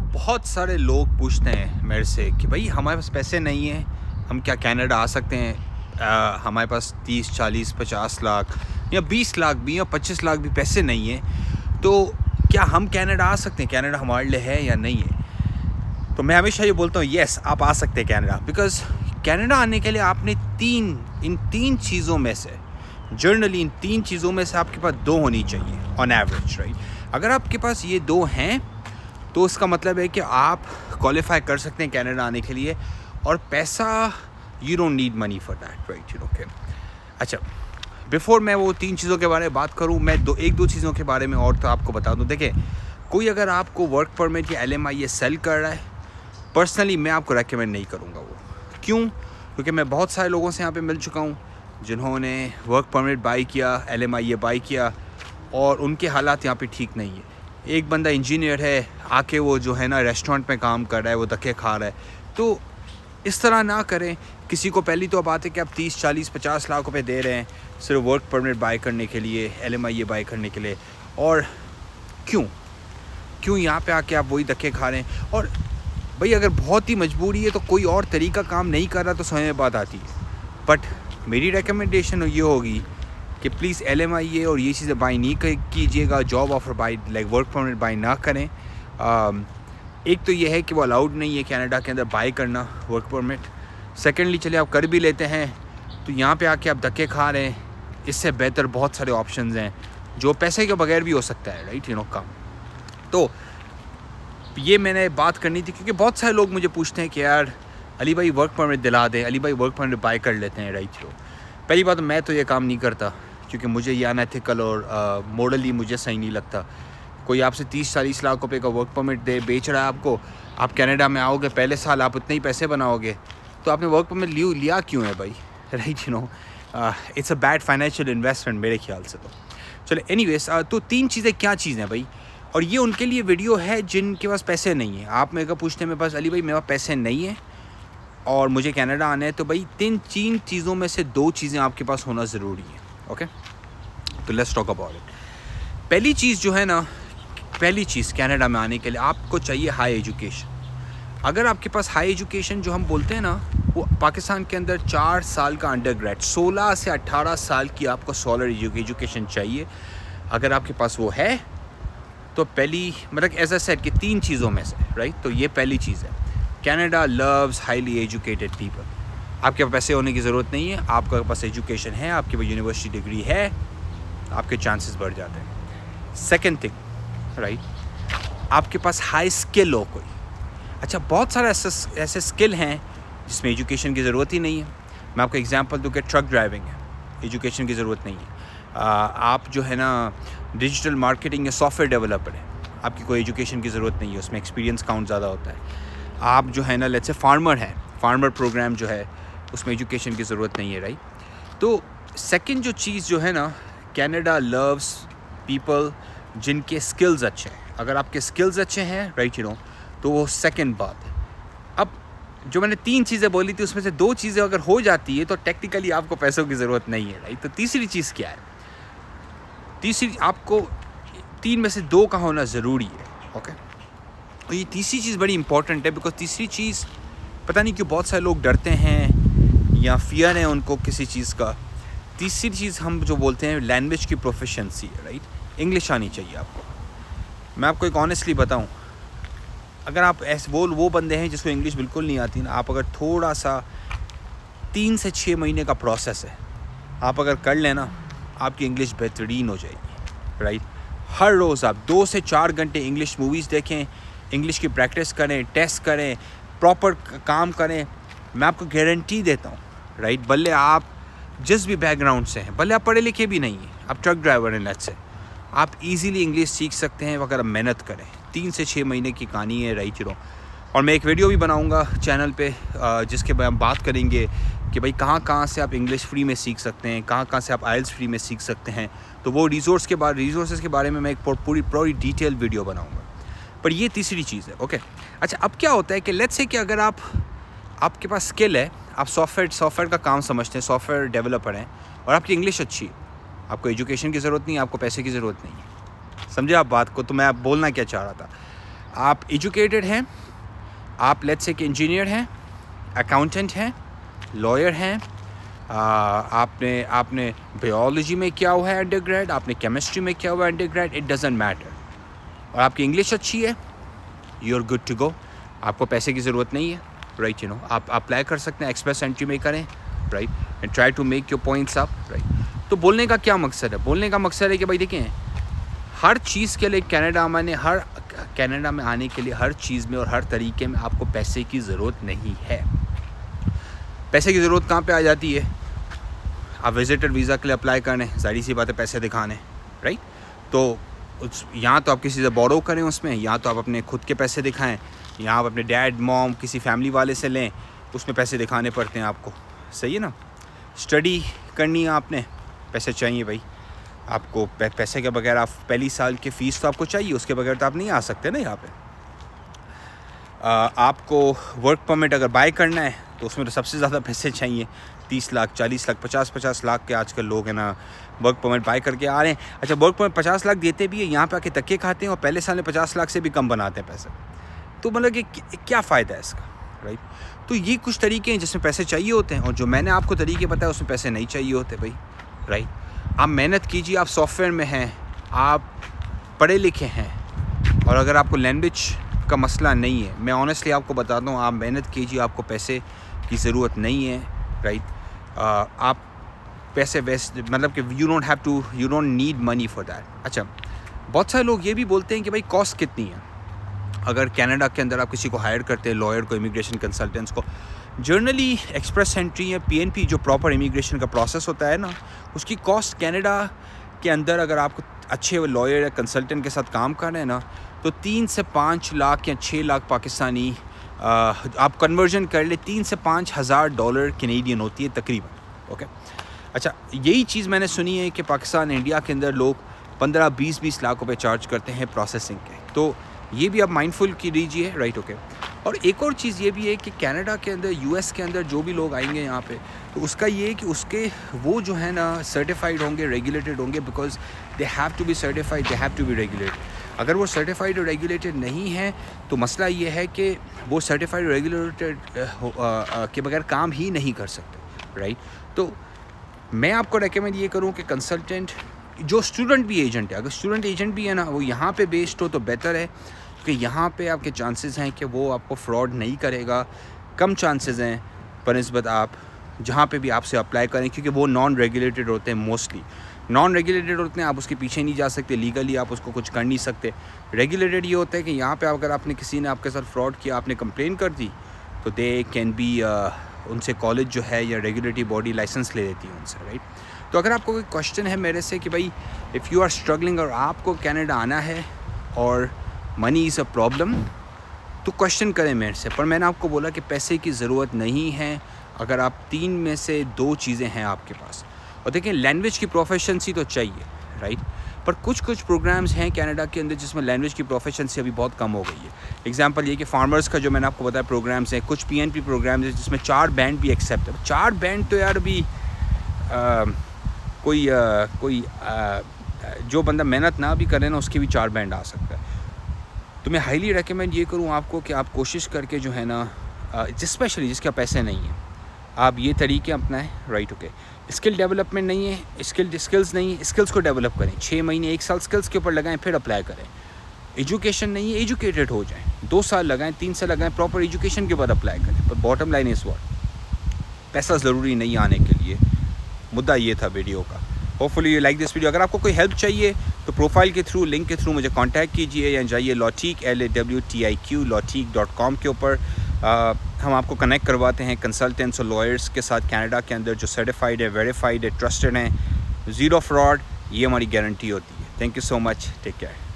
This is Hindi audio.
बहुत सारे लोग पूछते हैं मेरे से कि भाई हमारे पास पैसे नहीं हैं, हम क्या कनाडा आ सकते हैं? हमारे पास 30, 40, 50 लाख या 20 लाख भी या 25 लाख भी पैसे नहीं हैं, तो क्या हम कनाडा आ सकते हैं? कनाडा हमारे लिए है या नहीं है? तो मैं हमेशा ये बोलता हूँ, येस आप आ सकते हैं कनाडा, बिकॉज़ कनाडा आने के लिए आपने इन तीन चीज़ों में से जनरली इन तीन चीज़ों में से आपके पास 2 होनी चाहिए ऑन एवरेज, राइट? अगर आपके पास ये 2 हैं तो उसका मतलब है कि आप क्वालिफाई कर सकते हैं कनाडा आने के लिए, और पैसा you don't need money for that, right? You okay. अच्छा, बिफोर मैं वो 3 चीज़ों के बारे में बात करूँ, मैं एक दो चीज़ों के बारे में और तो आपको बता दूँ। देखिए, कोई अगर आपको वर्क परमिट या LMI सेल कर रहा है, पर्सनली मैं आपको रेकमेंड नहीं करूँगा वो। क्यों? क्योंकि मैं बहुत सारे लोगों से यहाँ पे मिल चुका हूँ जिन्होंने वर्क परमिट बाई किया, LMI बाई किया, और उनके हालात यहाँ पे ठीक नहीं है। एक बंदा इंजीनियर है, आके वो जो है ना रेस्टोरेंट में काम कर रहा है, वो धक्के खा रहा है। तो इस तरह ना करें। किसी को पहली तो बात है कि आप 30, 40, 50 लाख रुपए दे रहे हैं सिर्फ वर्क परमिट बाई करने के लिए, LMI बाई करने के लिए, और क्यों यहाँ पे आके आप वही धक्के खा रहे हैं? और भाई अगर बहुत ही मजबूरी है तो कोई और तरीका काम नहीं कर रहा तो समझ में बात आती है। बट मेरी रिकमेंडेशन ये होगी कि प्लीज़ LMI और ये चीज़ें बाई नहीं कीजिएगा, job offer by like work permit by ना करें। एक तो ये है कि वो अलाउड नहीं है कनाडा के अंदर बाई करना वर्क परमिट। सेकेंडली, चलिए आप कर भी लेते हैं तो यहाँ पे आके आप धक्के खा रहे हैं। इससे बेहतर बहुत सारे ऑप्शंस हैं जो पैसे के बगैर भी हो सकता है, राइट? काम। तो ये मैंने बात करनी थी क्योंकि बहुत सारे लोग मुझे पूछते हैं कि यार अली भाई वर्क परमिट दिला दें, अली भाई वर्क परमिट बाई कर लेते हैं, राइट? पहली बात, मैं तो ये काम नहीं करता क्योंकि मुझे ये अनएथिकल और मॉरली मुझे सही नहीं लगता। कोई आपसे 30-40 लाख रुपए का वर्क परमिट बेच रहा है आपको, आप कनाडा में आओगे, पहले साल आप उतने ही पैसे बनाओगे, तो आपने वर्क परमिट लिया क्यों है भाई, right? It's a bad financial investment मेरे ख्याल से। तो चलो एनीवेज, तो 3 चीज़ें क्या चीज़ हैं भाई, और ये उनके लिए वीडियो है जिनके पास पैसे नहीं है। आप मेरे को पूछते हैं मेरे पास, अली भाई मेरे पास पैसे नहीं है और मुझे कनाडा आना है, तो भाई 3 चीज़ों में से 2 चीज़ें आपके पास होना ज़रूरी है। ओके, तो लेट्स टॉक अबाउट इट। पहली चीज़ कनाडा में आने के लिए आपको चाहिए हाई एजुकेशन। अगर आपके पास हाई एजुकेशन जो हम बोलते हैं ना, वो पाकिस्तान के अंदर 4 साल का अंडर ग्रेड, 16 से 18 साल की आपको सॉलिड एजुकेशन चाहिए। अगर आपके पास वो है तो पहली, मतलब एज अ सेड कि 3 चीज़ों में से, राइट? तो ये पहली चीज़ है, Canada loves highly educated people. आपके पास पैसे होने की ज़रूरत नहीं है, आपके पास एजुकेशन है, आपके पास यूनिवर्सिटी डिग्री है, आपके चांसेस बढ़ जाते हैं। सेकंड थिंग, राइट, आपके पास हाई स्किल हो कोई। अच्छा, बहुत सारे ऐसे स्किल हैं जिसमें एजुकेशन की ज़रूरत ही नहीं है। मैं आपको एग्जांपल दूँ कि ट्रक ड्राइविंग है, एजुकेशन की ज़रूरत नहीं है। आप जो है ना डिजिटल मार्केटिंग या सॉफ्टवेयर डेवलपर है, आपकी कोई एजुकेशन की ज़रूरत नहीं है, उसमें एक्सपीरियंस काउंट ज़्यादा होता है। आप जो है ना लेट्स से फार्मर है, फार्मर प्रोग्राम जो है उसमें एजुकेशन की ज़रूरत नहीं है, राइट? तो सेकंड जो चीज़ जो है ना, कनाडा लव्स पीपल जिनके स्किल्स अच्छे हैं। अगर आपके स्किल्स अच्छे हैं, राइट, तो वो सेकंड बात है। अब जो मैंने 3 चीज़ें बोली थी उसमें से 2 चीज़ें अगर हो जाती है तो टेक्निकली आपको पैसों की ज़रूरत नहीं है, राइट? तो तीसरी चीज़ क्या है? तीसरी, आपको 3 में से 2 का होना ज़रूरी है। ओके, और ये तीसरी चीज़ बड़ी इंपॉर्टेंट है, बिकॉज तीसरी चीज़ पता नहीं क्यों बहुत सारे लोग डरते हैं या फियर है उनको किसी चीज़ का। तीसरी चीज़ हम जो बोलते हैं लैंग्वेज की प्रोफिशिएंसी है, राइट? इंग्लिश आनी चाहिए आपको। मैं आपको एक ऑनेस्टली बताऊं, अगर आप ऐसे वो बंदे हैं जिसको इंग्लिश बिल्कुल नहीं आती ना, आप अगर थोड़ा सा 3 से 6 महीने का प्रोसेस है, आप अगर कर लेना, आपकी इंग्लिश बेहतरीन हो जाएगी, राइट? हर रोज़ आप 2 से 4 घंटे इंग्लिश मूवीज़ देखें, इंग्लिश की प्रैक्टिस करें, टेस्ट करें, प्रॉपर काम करें। मैं आपको गारंटी देता हूँ, राइट, भले आप जिस भी बैकग्राउंड से हैं, भले आप पढ़े लिखे भी नहीं हैं, आप ट्रक ड्राइवर हैं लेट्स से, आप इजीली इंग्लिश सीख सकते हैं अगर आप मेहनत करें। 3 से 6 महीने की कहानी है, राइट? और मैं एक वीडियो भी बनाऊंगा चैनल पे जिसके बारे में बात करेंगे कि भाई कहाँ से आप इंग्लिश फ्री में सीख सकते हैं, कहाँ से आप आइल्स फ्री में सीख सकते हैं। तो वो रिसोर्सेज के बारे में मैं एक पूरी डिटेल वीडियो बनाऊंगा। पर ये तीसरी चीज़ है, ओके? अच्छा, अब क्या होता है कि लेट्स से कि अगर आपके पास स्किल है, आप सॉफ्टवेयर का काम समझते हैं, सॉफ्टवेयर डेवलपर हैं, और आपकी इंग्लिश अच्छी है, आपको एजुकेशन की ज़रूरत नहीं है, आपको पैसे की ज़रूरत नहीं है। समझे आप बात को? तो मैं बोलना क्या चाह रहा था, आप एजुकेटेड हैं, आप लेट्स से कि इंजीनियर हैं, अकाउंटेंट हैं, लॉयर हैं, आपने बायोलॉजी में किया हुआ है अंडरग्रेड, आपने केमिस्ट्री में किया हुआ है अंडरग्रेड, इट डजंट मैटर, और आपकी इंग्लिश अच्छी है, you are good to go. आपको पैसे की ज़रूरत नहीं है, राइट, यू नो, आप अप्लाई कर सकते हैं, एक्सप्रेस एंट्री में करें, right, and try to make your points up, right. तो बोलने का क्या मकसद है? बोलने का मकसद है कि भाई देखें, हर चीज़ के लिए कनाडा में आने के लिए हर चीज़ में और हर तरीके में आपको पैसे की ज़रूरत नहीं है। पैसे की ज़रूरत कहाँ पे आ जाती है? आप विजिटर वीज़ा के लिए अप्लाई करने, ज़ाहिर सी बात है पैसे दिखाने, राइट। तो यहाँ तो आप किसी से बोरो करें उसमें, यहाँ तो आप अपने खुद के पैसे दिखाएं, यहाँ आप अपने डैड मॉम किसी फैमिली वाले से लें, उसमें पैसे दिखाने पड़ते हैं आपको, सही है ना। स्टडी करनी है आपने, पैसे चाहिए भाई आपको। पैसे के बगैर आप पहली साल की फ़ीस तो आपको चाहिए, उसके बगैर तो आप नहीं आ सकते ना यहाँ पे। आपको वर्क परमिट अगर बाय करना है तो उसमें तो सबसे ज़्यादा पैसे चाहिए, 30 लाख 40 लाख 50 लाख के आजकल लोग हैं ना वर्क परमिट बाय करके आ रहे हैं। अच्छा, वर्क परमिट 50 लाख देते भी है, यहाँ पे आके धक्के खाते हैं और पहले साल में 50 लाख से भी कम बनाते हैं पैसे। तो मतलब कि क्या फ़ायदा है इसका, राइट। तो ये कुछ तरीके हैं जिसमें पैसे चाहिए होते हैं, और जो मैंने आपको तरीके बताया उसमें पैसे नहीं चाहिए होते भाई, राइट। आप मेहनत कीजिए, आप सॉफ्टवेयर में हैं, आप पढ़े लिखे हैं, और अगर आपको लैंग्वेज का मसला नहीं है, मैं ऑनेस्टली आपको बताता हूँ, आप मेहनत कीजिए, आपको पैसे की ज़रूरत नहीं है, राइट। आप पैसे वैसे मतलब कि you don't need money for that. अच्छा, बहुत सारे लोग ये भी बोलते हैं कि भाई कॉस्ट कितनी है अगर कनाडा के अंदर आप किसी को हायर करते हैं, लॉयर को, इमिग्रेशन कंसल्टेंट्स को। जनरली एक्सप्रेस एंट्री या PNP जो प्रॉपर इमिग्रेशन का प्रोसेस होता है ना, उसकी कॉस्ट कनाडा के अंदर अगर आप अच्छे लॉयर या कंसल्टेंट के साथ काम कर रहे हैं ना, तो 3 से 5 लाख या 6 लाख पाकिस्तानी आप कन्वर्जन कर ले, 3 से 5 हज़ार डॉलर कैनेडियन होती है तकरीबन, ओके। अच्छा, यही चीज़ मैंने सुनी है कि पाकिस्तान इंडिया के अंदर लोग 15-20 लाख रुपए चार्ज करते हैं प्रोसेसिंग के, तो ये भी आप माइंडफुल की लीजिए, राइट, ओके। और एक और चीज़ ये भी है कि कनाडा के अंदर, US के अंदर जो भी लोग आएंगे यहाँ पे, तो उसका ये है कि उसके वो जो है ना सर्टिफाइड होंगे, रेगुलेटेड होंगे, because they have to be certified, they have to be regulated. अगर वो सर्टिफाइड और रेगुलेटेड नहीं है तो मसला ये है कि वो सर्टिफाइड और रेगुलेटेड के बगैर काम ही नहीं कर सकते, राइट। तो मैं आपको रेकमेंड ये करूँ कि कंसल्टेंट जो स्टूडेंट भी एजेंट है, अगर स्टूडेंट एजेंट भी है ना, वो यहाँ पे बेस्ड हो तो बेहतर है, क्योंकि यहाँ पे आपके चांसेस हैं कि वो आपको फ्रॉड नहीं करेगा, कम चांसेस हैं बनिस्बत आप जहाँ पे भी आपसे अप्लाई करें, क्योंकि वो नॉन रेगुलेटेड होते हैं, मोस्टली नॉन रेगुलेटेड होते हैं, आप उसके पीछे नहीं जा सकते, लीगली आप उसको कुछ कर नहीं सकते। रेगुलेटेड ये होता है कि यहाँ पे अगर आपने किसी ने आपके साथ फ्रॉड किया, आपने कंप्लेन कर दी, तो दे कैन बी उनसे कॉलेज जो है या रेगुलेटरी बॉडी लाइसेंस ले लेती है उनसे, राइट। तो अगर आपको कोई क्वेश्चन है मेरे से कि भाई इफ़ यू आर स्ट्रगलिंग और आपको कनाडा आना है और मनी इज़ अ प्रॉब्लम, तो क्वेश्चन करें मेरे से। पर मैंने आपको बोला कि पैसे की ज़रूरत नहीं है अगर आप 3 में से 2 चीज़ें हैं आपके पास। और देखिए, लैंग्वेज की प्रोफिशिएंसी तो चाहिए, राइट, पर कुछ प्रोग्राम्स हैं कनाडा के अंदर जिसमें लैंग्वेज की प्रोफिशिएंसी अभी बहुत कम हो गई है। एग्जांपल ये कि फार्मर्स का जो मैंने आपको बताया प्रोग्राम्स हैं, कुछ PNP प्रोग्राम्स हैं जिसमें 4 बैंड भी एक्सेप्ट है। 4 बैंड तो यार अभी कोई जो बंदा मेहनत ना भी करे ना, उसके भी 4 बैंड आ सकता है। तो मैं हाईली रेकमेंड ये करूँ आपको कि आप कोशिश करके जो है ना, स्पेशली जिसका पैसे नहीं है, आप ये तरीके अपनाएं, राइट, ओके। स्किल डेवलपमेंट नहीं है, स्किल्स नहीं है, स्किल्स को डेवलप करें, 6 महीने 1 साल स्किल्स के ऊपर लगाएं, फिर अप्लाई करें। एजुकेशन नहीं है, एजुकेटेड हो जाएं, 2 साल लगाएं, 3 साल लगाएं, प्रॉपर एजुकेशन के बाद अप्लाई करें। पर बॉटम लाइन इज़ व्हाट, पैसा ज़रूरी नहीं आने के लिए। मुद्दा ये था वीडियो का। Hopefully you like this video. अगर आपको कोई हेल्प चाहिए तो प्रोफाइल के थ्रू, लिंक के थ्रू मुझे कांटेक्ट कीजिए, या जाइए लॉटिक LAWTIQ lawtik.com के ऊपर। हम आपको कनेक्ट करवाते हैं कंसल्टेंट्स और लॉयर्स के साथ कनाडा के अंदर जो सर्टिफाइड है, वेरीफाइड है, ट्रस्टेड हैं, ज़ीरो फ्रॉड, ये हमारी गारंटी होती है। Thank you so much, take care.